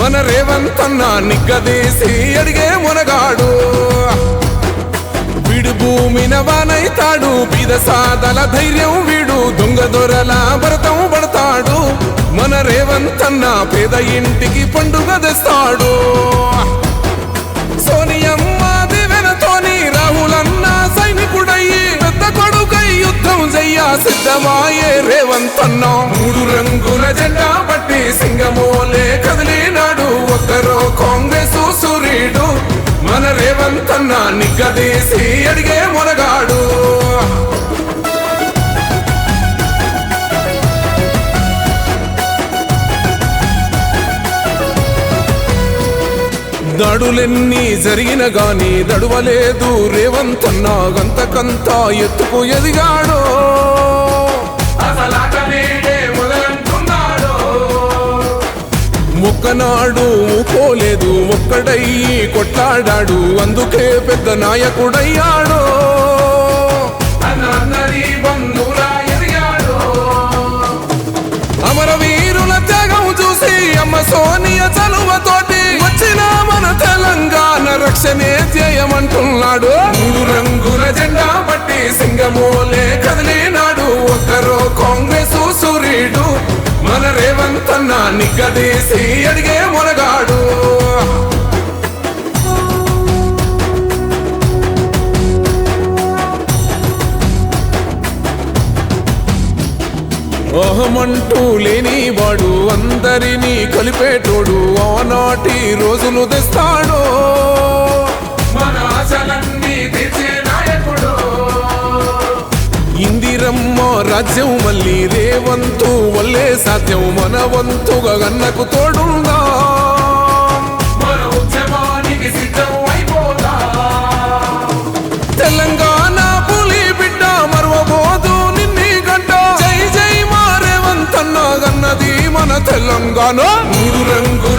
మన రేవంతన్న నిగ్గదీసి అడిగే మునగాడు వీడు భూమిన వానైతాడు బీద సాదల ధైర్యం వీడు దొంగ దొరల భరతం పడతాడు మన రేవంతన్న పేద ఇంటికి పండుగ తెస్తాడు సోనియమ్మ దివెనతోని రాహులన్న సైనికుడయ్యి పెద్ద కొడుకై యుద్ధం చెయ్య సిద్ధమాయే రేవంతన్న మూడు రంగుల జెండా పట్టి సింగమోలే కదిలినాడు ఒక్కరో కాంగ్రెస్ సూర్యుడు మన రేవంతన్న నిగ్గదీసి అడిగే మునగాడు దాడులెన్ని జరిగిన గాని దడువలేదు రేవంతన్న గంతకంత ఎత్తుకు ఎదిగాడు ఒక్కనాడు ఊకోలేదు ఒక్కడయ్యి కొట్లాడాడు అందుకే పెద్ద నాయకుడయ్యాడు అమరవీరుల త్యాగం చూసి అమ్మ సోనియ చలువతోటి వచ్చిన మన తెలంగాణ రక్షణే ధ్యేయమంటున్నాడు మూడు రంగుల జెండా పట్టి సింగమోలే కదిలినాడు ఒక్కరో కాంగ్రెస్ సూర్యుడు మన రేవంతన్న నిగ్గదీసి అడిగే మునగాడు అహమంటూ లేనివాడు అందరినీ కలిపేటోడు ఆనాటి రోజులు తెస్తాడు మన ఆశలన్నీ తీర్చే నాయకుడు ఇందిరమ్మ రాజ్యం మళ్ళీ రేవంతు వల్లే సాధ్యం మన వంతుగా గన్నకు తోడుందా మన ఉద్యమానికి సిద్ధం అయిపోదా తెలంగాణ పులి బిడ్డ మరవబోదు నిన్ని గంట జై జై మా రేవంతన్న గన్నది మన తెలంగాణ మూడు రంగు